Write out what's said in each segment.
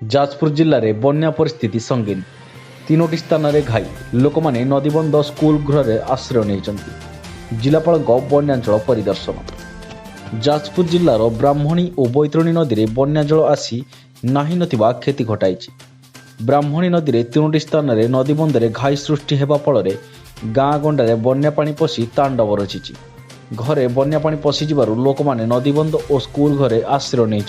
जाजपुर जिले में बन्या परिस्थिति संगीन तीनोटी स्थान में घाई लोक मैंने नदीबंध स्कूल गृह आश्रय नहीं जिलापाल बन्यांचल परिदर्शन। जाजपुर जिलार ब्राह्मणी और बैतरणी नदी में बन्याजल आसी नाही नथिबा क्षति घटाई। ब्राह्मणी नदी में तीनोटी स्थान में नदीबंध में घाई सृष्टि होगा फल गाँ गंडार बन्या पानी पशि तांडव रचिଛି। घरे बन्या पानी पशिजिबारु लोक माने नदीबंध और स्कूल घरे आश्रय नहीं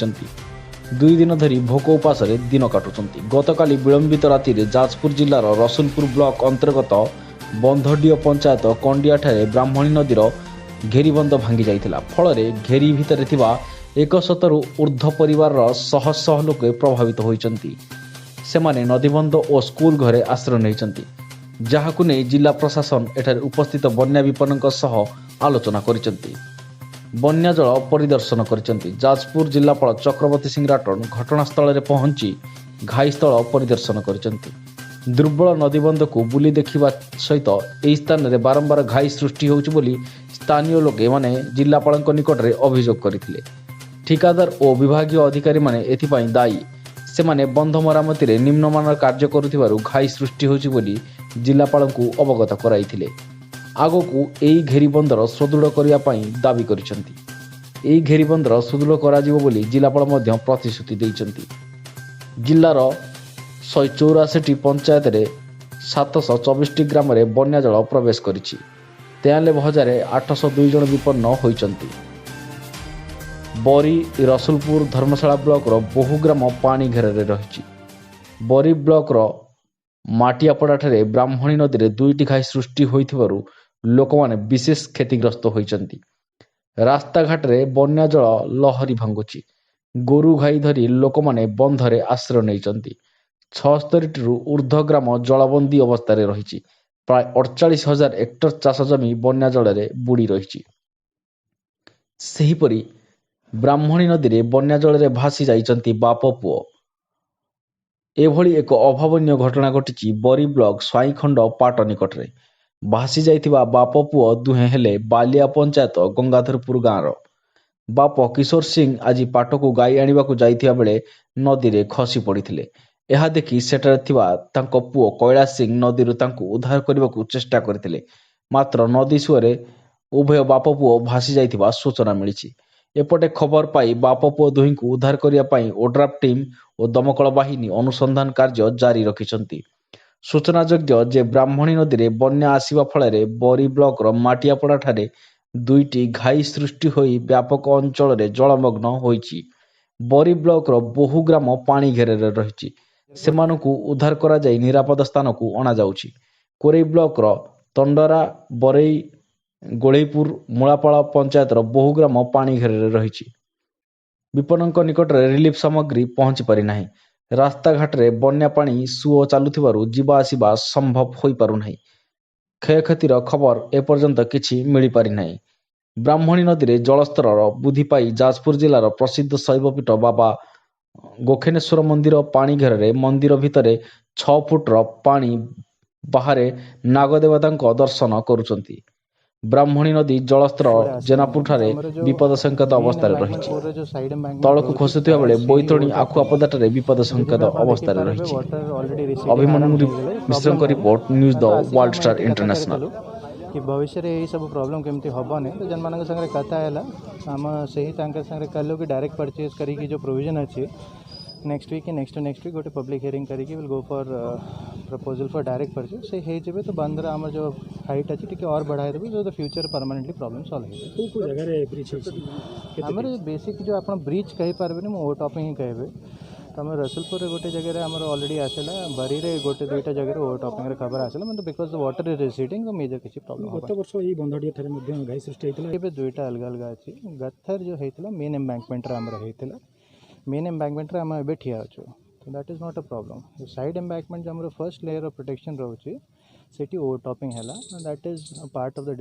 2 दिन धरी भोक उपास दिन काटुंट। गतकाली विलंबित राति जाजपुर जिलार रसुलपुर ब्लॉक अंतर्गत बंधडीह पंचायत कंडिया ठारे ब्राह्मणी नदीर घेरीबंध भांगी जाइथिला फल घेरी भितर थिबा 100 रु ऊर्ध्व परिवार शह शह लोक प्रभावित होइचंती। सेमाने नदीबंध और स्कूल घरे आश्रय नहीं जहाकु नै जिला प्रशासन एठारे उपस्थित बन्या विपन्नक सह आलोचना करिसंती। बन्या जल परिदर्शन करिसंती। जाजपुर जिलापाल चक्रवर्ती सिंह राठौड़ घटनास्थल में पहुंची घाईस्थल परिदर्शन करिसंती। दुर्बल नदीबंध को बुली देखिबा सहित एही स्थान में बारंबार घाई सृष्टि होउछि बोली स्थानीय लोक माने जिलापालक निकट में अभियोग करथिले। ठिकादार और विभागीय अधिकारी माने एथिपाई दायी सेमाने बंध मरामती रे निम्नमानर कार्य करुथिबारु घाई सृष्टि होउछि बोली जिलापालଙ୍କୁ अवगत कराइथिले। आगकू एही घेरीबंधर सुदृढ़ करने दाबी करिसंती। एही घेरीबंधर सुदृढ़ कराजिबो बोली जिलापाल मध्य प्रतिश्रुति दैचंती। जिल्लार 184 पंचायत रे 724 ग्राम रे बन्या जल प्रवेश करिछि। 93,802 जन विपन्न होइचंती। बरी रसुलपुर धर्मशाला ब्लॉक रो बहु ग्राम पानी घेरे रही। बरी ब्लॉक रो माटियापड़ा ठारे ब्राह्मणी नदी में 2टी घाई सृष्टि होइथिबारु लोक माने विशेष क्षतिग्रस्त होइचंती। रास्ता घाट रे बन्या जल लहरी भांगुची। गोरु घाई धरी लोक माने बंधरे आश्रय नहीं 76 रु ऊर्ध्व ग्राम जलबंदी अवस्था रही। प्राय 48,000 हेक्टर चाष जमी बन्या जल बुड़ी रही। सेहीपरि ब्राह्मणी नदी में बन्या जल भासी जाइचंती बाप पुओ। एभली एक अभावनीय घटना घटी बरी ब्लॉक स्वाईखंड पाट निकट में भासी जाइथिबा बाप पुओ दुहे हेले बालिया पंचायत गंगाधरपुर गाँव। बाप किशोर सिंह आज पाट को गाई आनिबाकु जाइथिबा बेले नदी रे खसी पड़िथिले। एहा देखि सेठारे थिबा तांको पुओ कैलाश सिंह नदीरु तांको उद्धार करबाकु चेष्टा करथिले मात्र नदी सुअरे उभय बाप पुओ भासी जाइथिबा सूचना मिलिछि। एपटे खबर पाई बाप पुओ दुही को उद्धार करने पाई ओड्राफ टीम और दमकल बाहिनी अनुसंधान कार्य जारी रखिछंती। सूचनायोग्य जे ब्राह्मणी नदी में बन्या आसिबा फल बरी ब्लॉक माटियापड़ा ठारे 2टी घाई सृष्टि होई व्यापक अंचल में जलमग्न होइछि। बरी ब्लॉक बहु ग्राम पानी घेरे रही। सेमानकु उद्धार करा जाई निरापद स्थान को अणा जाउछि। कोरेई ब्लॉक तंडरा बरई गोलेपुर मूलापाड़ा पंचायत बहु ग्राम पानी घेरे रही। विपन्नक निकट में रिलीफ सामग्री पहुंची पारि नाही। रास्ता घाट रे बन्या पानी सुओ चालुथिबारु जीवा आसिबा संभव होई पारु नाही। क्षयक्षतिर खबर एपर्यंत किछि मिली पारि नाही। ब्राह्मणी नदी में जलस्तर वृद्धि पाई जाजपुर जिलार प्रसिद्ध शैवपीठ बाबा गोखेनेश्वर मंदिर पानी घेरे मंदिर भितर 6 फुटर पानी बाहर नागदेवता दर्शन करुचंती। ब्राह्मणी नदी जलस्तर जेनापुर ठारे विपद संकेत अवस्था रही। तलकू खसुवा बेले बैतरणी आखुआपदा ठारे विपद संकेत अवस्था रही। अभिमन्यु मिश्रଙ୍କ report news the world star international. कि भविष्य में यही सब प्रॉब्लम केमती हेनी तो जन मान संगे कथा है आम से ही कल कि डायरेक्ट परचेज करी जो प्रोविजन अच्छी नेक्स्ट वीक नेक्स्ट वीक गोटे पब्लिक हियरिंग करी will go for proposal for direct purchase से हो तो बंदर आम जो हाइट अच्छी टी और बढ़ाई देवे जो the future permanently problem solve हो। आम बेसिक जो आप ब्रिज कही पारे ओ टॉपिंग ही कहबे तो आम रसुलपुर गोटे जगह आम ऑलरेडी आसला बरी रे गोटे 2टा जगह ओ टॉपिंग खबर आसला मतलब because the water is receding तो मेजर किसी प्रॉब्लम गत वर्ष ये बंधडिया थारे मध्ये घाई सृष्टि होइतला। एबे 2टा अलग अलग अछि। गथर जो होइतला मेन एम्बैंकमेंट रे हमर होइतला मेन एम्बैंकमेंट रे हम एबे ठिया अछु तो that is not a problem. Side embankment जो हमर फर्स्ट लेयर ऑफ प्रोटेक्शन रहउछि सेठी ओ टॉपिंग हैला that is a part of the